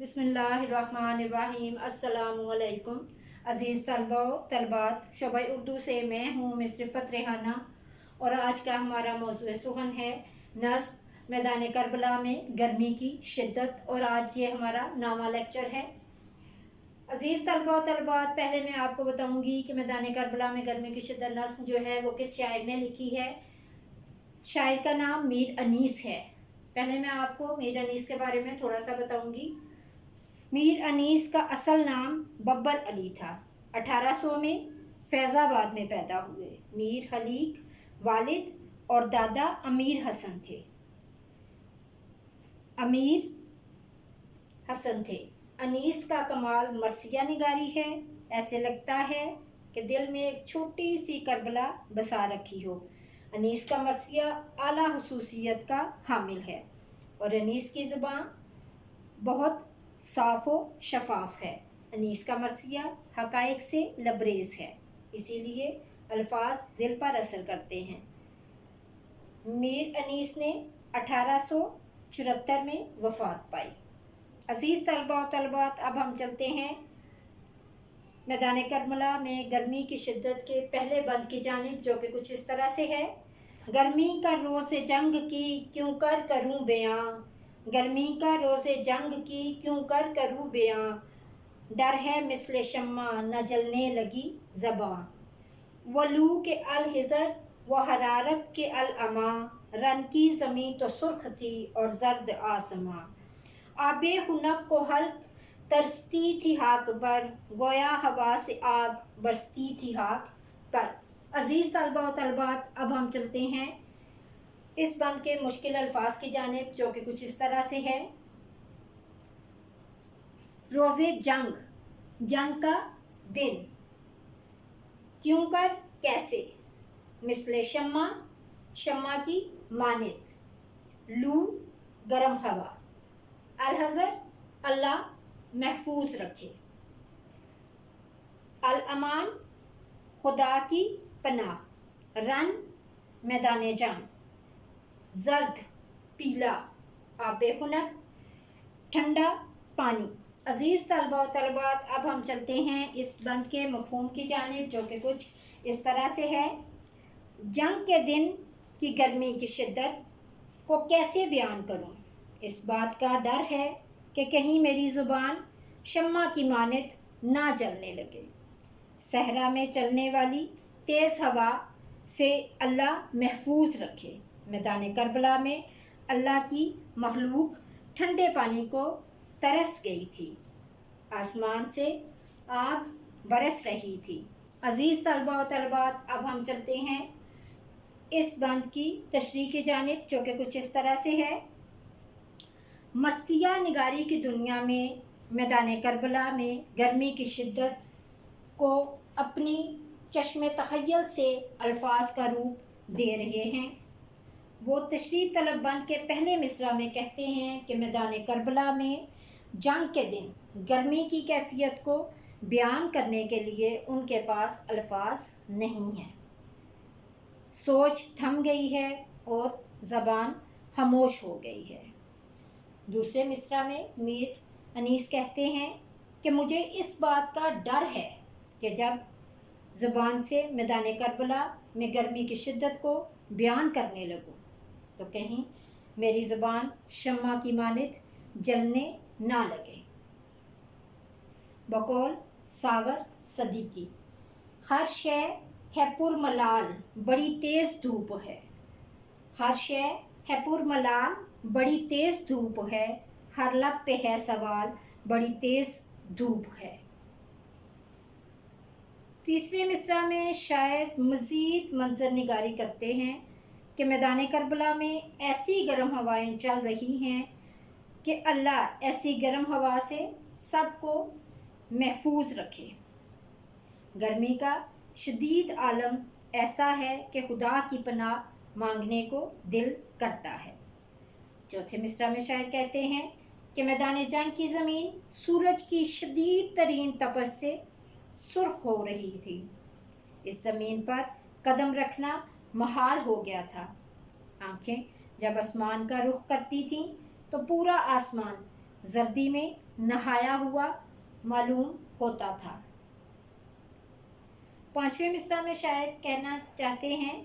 बिस्मिल्लाहिर्रहमानिर्रहीम। अस्सलामुअलैकुम अज़ीज़ तलबा तलबात, शोबा उर्दू से मैं हूँ मिस रिफ़त रेहाना और आज का हमारा मौज़ूए सुख़न है नज़्म मैदान करबला में गर्मी की शिद्दत। और आज ये हमारा नामा लेक्चर है। अज़ीज़ तलबा तलबात, पहले मैं आपको बताऊँगी कि मैदान करबला में गर्मी की शिद्दत नज़्म जो है वो किस शायर ने लिखी है। शायर का नाम मीर अनीस है। पहले मैं आपको मीर अनीस के बारे में थोड़ा सा बताऊँगी। मीर अनीस का असल नाम बब्बर अली था। 1800 में फैज़ाबाद में पैदा हुए। मीर हलीक वालिद और दादा अमीर हसन थे। अनीस का कमाल मरसिया निगारी है। ऐसे लगता है कि दिल में एक छोटी सी करबला बसा रखी हो। अनीस का मरसिया आला हुसूसियत का हामिल है और अनीस की ज़ुबान बहुत साफ़ व शफाफ है। अनीस का मरसिया हक़ाइक़ से लबरेज़ है, इसीलिए अल्फाज दिल पर असर करते हैं। मीर अनीस ने 1874 में वफ़ात पाई। अज़ीज़ तलबा तलबात, अब हम चलते हैं मैदान करबला में गर्मी की शिद्दत के पहले बंद की जानिब, जो कि कुछ इस तरह से है। गर्मी का रोज़ जंग की क्यों कर करूँ बयां, गर्मी का रोज़े जंग की क्यों कर करूँ बयां, डर है मिसले शम्मा न जलने लगी ज़बां, वो लू के अल हिज़र व हरारत के अल अमा, रन की ज़मीं तो सुर्ख थी और जर्द आसमां, आबे हुनक को हल्क तरसती थी हाक पर, गोया हवा से आग बरसती थी हाक पर। अज़ीज़ तलबा व तलबात, अब हम चलते हैं इस बंद के मुश्किल अल्फाज की जानिब, जो कि कुछ इस तरह से है। रोज़े जंग, जंग का दिन, क्यों कर कैसे, मिसले शम्मा, शम्मा की मानित, लू गरम हवा, अल हज़र अल्लाह महफूज रखे, अल अमान खुदा की पनाह, रन मैदान जंग, जर्द पीला, आबे हुनक ठंडा पानी। अज़ीज़ तलबा तलबात, अब हम चलते हैं इस बंद के मफ़हूम की जानिब, जो कि कुछ इस तरह से है। जंग के दिन की गर्मी की शिद्दत को कैसे बयान करूं, इस बात का डर है कि कहीं मेरी ज़ुबान शम्मा की मानित ना जलने लगे। सहरा में चलने वाली तेज़ हवा से अल्लाह महफूज रखे। मैदान करबला में अल्लाह की मखलूक ठंडे पानी को तरस गई थी। आसमान से आग बरस रही थी। अज़ीज़ तलबा व तलबात, अब हम चलते हैं इस बंद की तशरीह की जानिब, जो कि कुछ इस तरह से है। मरसिया निगारी की दुनिया में मैदान करबला में गर्मी की शिद्दत को अपनी चश्मे तख़य्युल से अल्फाज का रूप दे रहे हैं। वो तशरीह तलब बंद के पहले मिसरा में कहते हैं कि मैदान करबला में जंग के दिन गर्मी की कैफियत को बयान करने के लिए उनके पास अल्फाज नहीं हैं। सोच थम गई है और ज़बान खामोश हो गई है। दूसरे मिसरा में मीर अनीस कहते हैं कि मुझे इस बात का डर है कि जब ज़बान से मैदान करबला में गर्मी की शिद्दत को बयान करने लगूं तो कहीं मेरी ज़बान शम्मा की मानित जलने ना लगे। बकौल सागर सदीकी, हर शय है पुरमलाल बड़ी तेज़ धूप है, हर शय है पुरमलाल बड़ी तेज़ धूप है, हर लब पे है सवाल बड़ी तेज़ धूप है। तीसरे मिसरा में शायर मज़ीद मंजर निगारी करते हैं कि मैदान करबला में ऐसी गर्म हवाएं चल रही हैं कि अल्लाह ऐसी गर्म हवा से सबको महफूज रखे। गर्मी का शदीद आलम ऐसा है कि खुदा की पनाह मांगने को दिल करता है। चौथे मिसरा में शायर कहते हैं कि मैदान जंग की ज़मीन सूरज की शदीद तरीन तपश से सुर्ख हो रही थी। इस ज़मीन पर कदम रखना महाल हो गया था। आँखें जब आसमान का रुख करती थीं तो पूरा आसमान जर्दी में नहाया हुआ मालूम होता था। 5वें मिसरा में शायर कहना चाहते हैं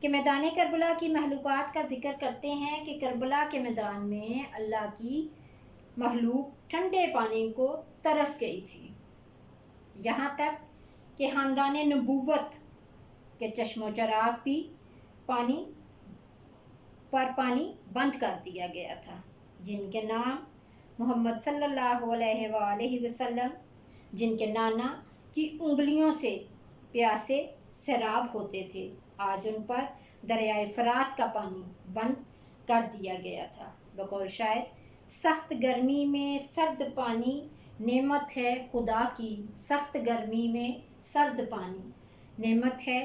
कि मैदान करबला की महलूकात का जिक्र करते हैं कि करबला के मैदान में अल्लाह की महलूक ठंडे पानी को तरस गई थी, यहाँ तक कि ख़ानदान नबूवत के चश्मो चराग भी पानी बंद कर दिया गया था, जिनके नाम मोहम्मद सल्लल्लाहु अलैहि वसल्लम, जिनके नाना की उंगलियों से प्यासे सैराब होते थे, आज उन पर दरियाए फरात का पानी बंद कर दिया गया था। बकौल शायर, सख्त गर्मी में सर्द पानी नेमत है खुदा की, सख्त गर्मी में सर्द पानी नेमत है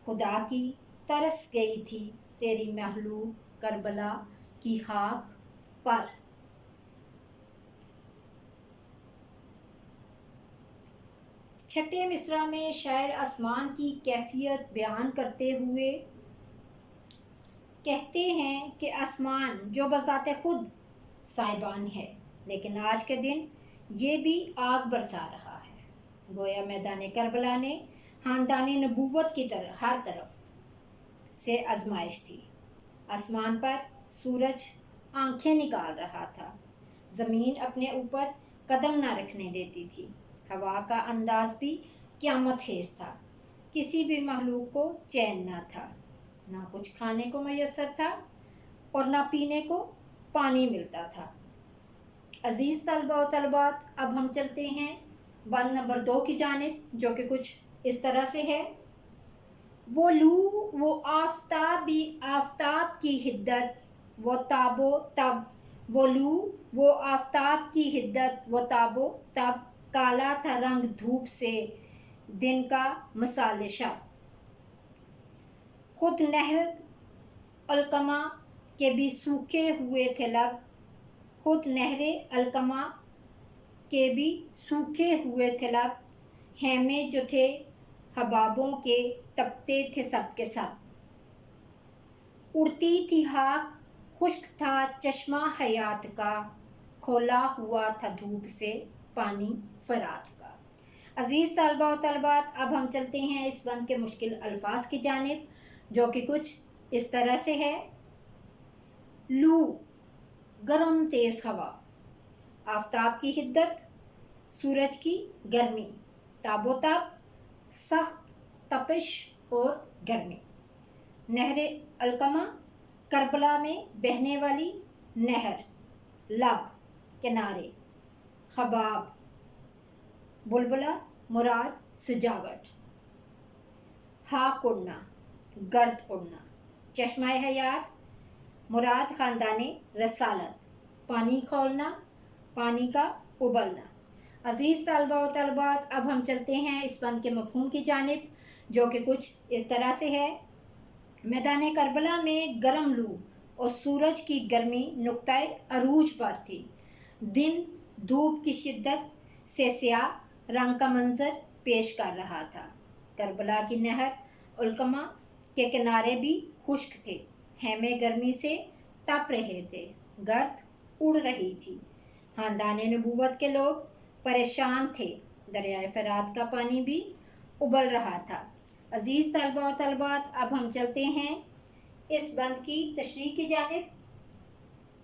खुदा की, तरस गई थी तेरी महलूक करबला की खाक पर। छठे मिसरा में शायर आसमान की कैफियत बयान करते हुए कहते हैं कि आसमान जो बज़ाते खुद साहिबान है, लेकिन आज के दिन ये भी आग बरसा रहा है। गोया मैदान करबला ने ख़ानदानी नबूवत की तरह हर तरफ से आजमाइश थी। आसमान पर सूरज आंखें निकाल रहा था, ज़मीन अपने ऊपर कदम न रखने देती थी, हवा का अंदाज भी क़यामत खेज़ था, किसी भी महलूक को चैन न था, ना कुछ खाने को मैसर था और ना पीने को पानी मिलता था। अज़ीज़ तलबा व तलबात, अब हम चलते हैं बंद नंबर 2 की जानिब, जो कि कुछ इस तरह से है। वो लू वो आफ़ताबी आफ़ताब की हिद्दत वो ताबो तब, वो लू वो आफ़ताब की हिद्दत वो ताबो तब, काला था रंग धूप से दिन का मसाले शब। खुद नहर अलकमा के भी सूखे हुए थे लब, खुद नहरे अलकमा के भी सूखे हुए थे लब, खेमे जो थे हबाबों के तपते थे सब के सब। उड़ती थी खाक खुश्क था चश्मा हयात का, खोला हुआ था धूप से पानी फरात का। अज़ीज़ तलबा व तलबात, अब हम चलते हैं इस बंद के मुश्किल अल्फाज की जानिब, जो कि कुछ इस तरह से है। लू गरम तेज़ हवा, आफ़ताब की हिद्दत सूरज की गर्मी, ताबोताब सख्त तपिश और गर्मी। नहर अलकमा करबला में बहने वाली नहर, लब किनारे, हबाब बुलबुला मुराद सजावट, खाक उड़ना गर्द उड़ना, चश्मा हयात मुराद ख़ानदाने रसालत, पानी खोलना पानी का उबलना। अज़ीज़ तलबा व तलबात, अब हम चलते हैं इस बंद के मफ़हूम की जानिब, जो कि कुछ इस तरह से है। मैदान करबला में गर्म लू और सूरज की गर्मी नुक्ताए अरूज पर थी, दिन धूप की शिद्दत से स्याह रंग का मंजर पेश कर रहा था। करबला की नहर उल्कमा के किनारे भी खुश्क थे, खेमे गर्मी से तप रहे थे, गर्द उड़ रही थी, ख़ानदान नबूवत के लोग परेशान थे, दरियाए फरात का पानी भी उबल रहा था। अज़ीज़ तलबा व तलबात, अब हम चलते हैं इस बंद की तशरीह की जानिब,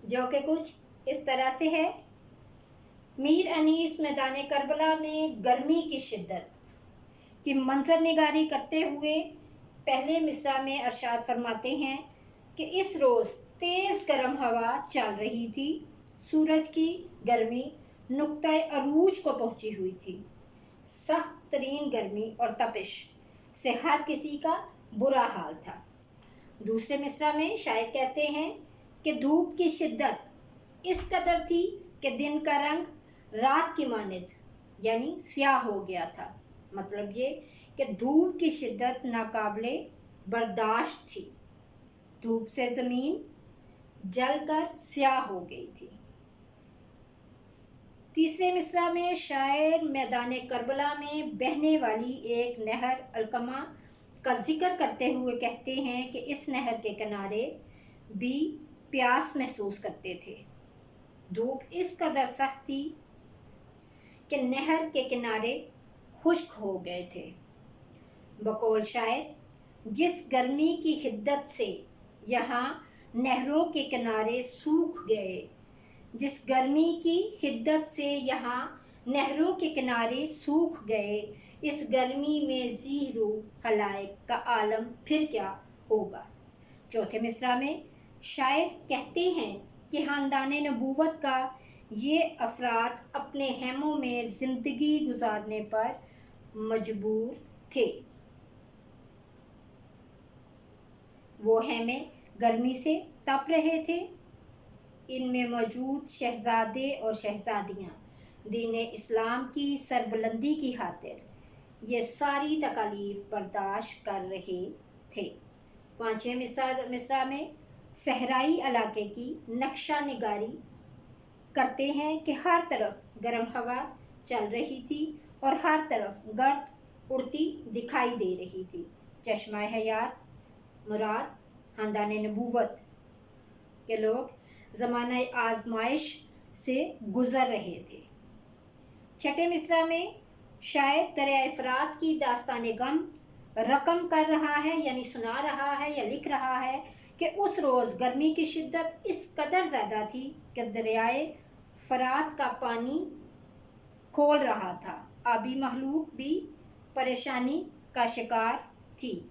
जो कि कुछ इस तरह से है। मीर अनीस मैदान करबला में गर्मी की शिद्दत की मंजर निगारी करते हुए पहले मिसरा में अरशाद फरमाते हैं कि इस रोज़ तेज़ गर्म हवा चल रही थी, सूरज की गर्मी नुक्ताए अरूज को पहुँची हुई थी, सख्त तरीन गर्मी और तपिश से हर किसी का बुरा हाल था। दूसरे मिसरा में शायर कहते हैं कि धूप की शिद्दत इस कदर थी कि दिन का रंग रात की मानिद यानी स्याह हो गया था। मतलब ये कि धूप की शिद्दत नाकाबिले बर्दाश्त थी, धूप से ज़मीन जलकर स्याह हो गई थी। तीसरे मिसरा में शायर मैदान करबला में बहने वाली एक नहर अलकमा का जिक्र करते हुए कहते हैं कि इस नहर के किनारे भी प्यास महसूस करते थे, دھوپ اس قدر سخت تھی کہ نہر کے کنارے خشک ہو گئے تھے۔ بقول شاعر، جس گرمی کی حدت سے یہاں نہروں کے کنارے سوکھ گئے، جس گرمی کی حدت سے یہاں نہروں کے کنارے سوکھ گئے، اس گرمی میں زیرو خلائق کا عالم پھر کیا ہوگا۔ چوتھے مصرع میں شاعر کہتے ہیں کہ خاندان نبوت کا یہ افراد اپنے خیموں میں زندگی گزارنے پر مجبور تھے۔ وہ خیمے گرمی سے تپ رہے تھے۔ ان میں موجود شہزادے اور شہزادیاں دین اسلام کی سربلندی کی خاطر یہ ساری تکالیف برداشت کر رہے تھے۔ پانچویں مصرع میں صحرائی علاقے کی نقشہ نگاری کرتے ہیں کہ ہر طرف گرم ہوا چل رہی تھی اور ہر طرف گرد اڑتی دکھائی دے رہی تھی۔ چشمہ حیات مراد خاندان نبوت کے لوگ زمانہ آزمائش سے گزر رہے تھے۔ چھٹے مصرع میں شاعر دریا فرات کی داستان غم رقم کر رہا ہے، یعنی سنا رہا ہے یا لکھ رہا ہے کہ اس روز گرمی کی شدت اس قدر زیادہ تھی کہ دریائے فرات کا پانی کھول رہا تھا، آبی مخلوق بھی پریشانی کا شکار تھی۔